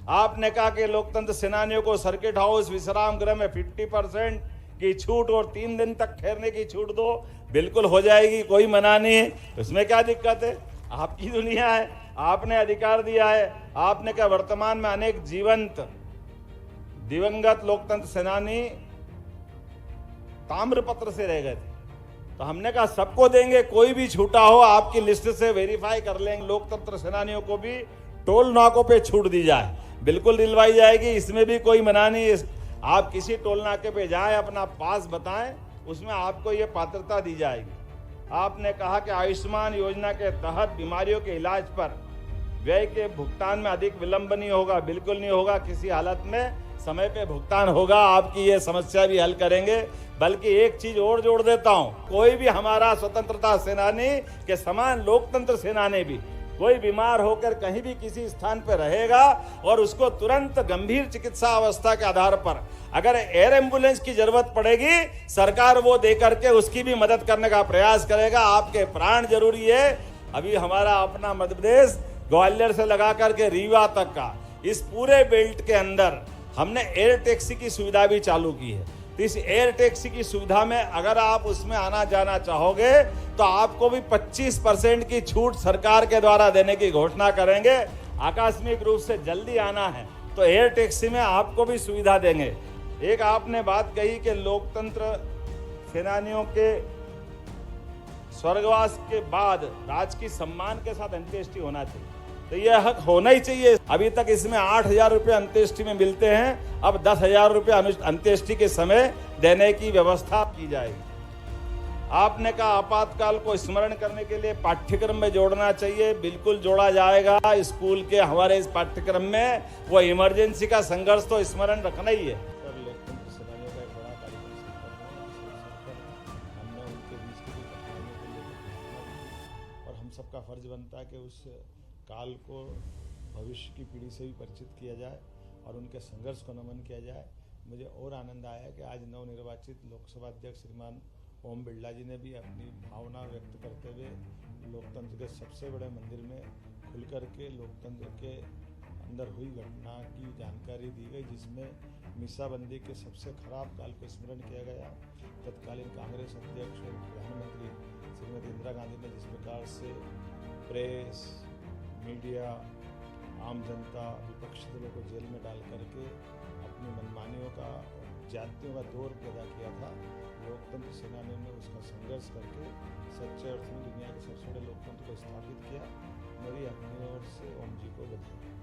आपने कहा कि लोकतंत्र सेनानियों को सर्किट हाउस विश्राम गृह में 50% की छूट और 3 दिन तक ठहरने की छूट दो। बिल्कुल हो जाएगी, कोई मना नहीं है, इसमें क्या दिक्कत है? आपकी दुनिया है, आपने अधिकार दिया है। आपने कहा वर्तमान में अनेक जीवंत दिवंगत लोकतंत्र सेनानी ताम्रपत्र से रह गए थे, तो हमने कहा सबको देंगे, कोई भी छूटा हो आपकी लिस्ट से वेरीफाई कर लेंगे। लोकतंत्र सेनानियों को भी टोल नाकों पे छूट दी जाए, बिल्कुल दिलवाई जाएगी, इसमें भी कोई मना नहीं। आप किसी टोल नाके पे जाएं, अपना पास बताएं, उसमें आपको ये पात्रता दी जाएगी। आपने कहा कि आयुष्मान योजना के तहत बीमारियों के इलाज पर व्यय के भुगतान में अधिक विलंब नहीं होगा। बिल्कुल नहीं होगा, किसी हालत में समय पे भुगतान होगा। आपकी ये समस्या भी हल करेंगे। बल्कि एक चीज और जोड़ देता हूं, कोई भी हमारा स्वतंत्रता सेनानी के समान लोकतंत्र सेनानी भी कोई बीमार होकर कहीं भी किसी स्थान पर रहेगा और उसको तुरंत गंभीर चिकित्सा अवस्था के आधार पर अगर एयर एम्बुलेंस की जरूरत पड़ेगी, सरकार वो दे करके उसकी भी मदद करने का प्रयास करेगा। आपके प्राण जरूरी है। अभी हमारा अपना मध्य प्रदेश ग्वालियर से लगा करके रीवा तक का इस पूरे बेल्ट के अंदर हमने एयर टैक्सी की सुविधा भी चालू की है। तो इस एयर टैक्सी की सुविधा में अगर आप उसमें आना जाना चाहोगे तो आपको भी 25% की छूट सरकार के द्वारा देने की घोषणा करेंगे। आकस्मिक रूप से जल्दी आना है तो एयर टैक्सी में आपको भी सुविधा देंगे। एक आपने बात कही कि लोकतंत्र सेनानियों के स्वर्गवास के बाद राजकीय सम्मान के साथ अंत्येष्टि होना चाहिए, तो यह हक होना ही चाहिए। अभी तक इसमें 8,000 रुपये अंत्येष्टि में मिलते हैं, अब 10,000 रुपये अंत्येष्टि के समय देने की व्यवस्था की जाएगी। आपने कहा आपातकाल को स्मरण करने के लिए पाठ्यक्रम में जोड़ना चाहिए, बिल्कुल जोड़ा जाएगा। स्कूल के हमारे इस पाठ्यक्रम में वो इमरजेंसी का संघर्ष तो स्मरण रखना ही है। लोकतंत्र सेनानियों का एक बड़ा कार्यक्रम हमने उनके बीच की और हम सबका फर्ज बनता है कि उस काल को भविष्य की पीढ़ी से भी परिचित किया जाए और उनके संघर्ष को नमन किया जाए। मुझे और आनंद आया कि आज नवनिर्वाचित लोकसभा अध्यक्ष श्रीमान ओम बिरला जी ने भी अपनी भावना व्यक्त करते हुए लोकतंत्र के सबसे बड़े मंदिर में खुल कर के लोकतंत्र के अंदर हुई घटना की जानकारी दी गई, जिसमें मीसाबंदी के सबसे खराब काल को स्मरण किया गया। तत्कालीन कांग्रेस अध्यक्ष और प्रधानमंत्री श्रीमती इंदिरा गांधी ने जिस प्रकार से प्रेस, मीडिया, आम जनता, विपक्षी दलों को जेल में डाल करके अपनी मनमानियों का, जातियों का दौर पैदा किया था, लोकतंत्र सेनानियों ने उसका संघर्ष करके सच्चे अर्थ में दुनिया के सबसे बड़े लोकतंत्र को स्थापित किया। मेरी अपनी ओर से ओम जी को बधाई।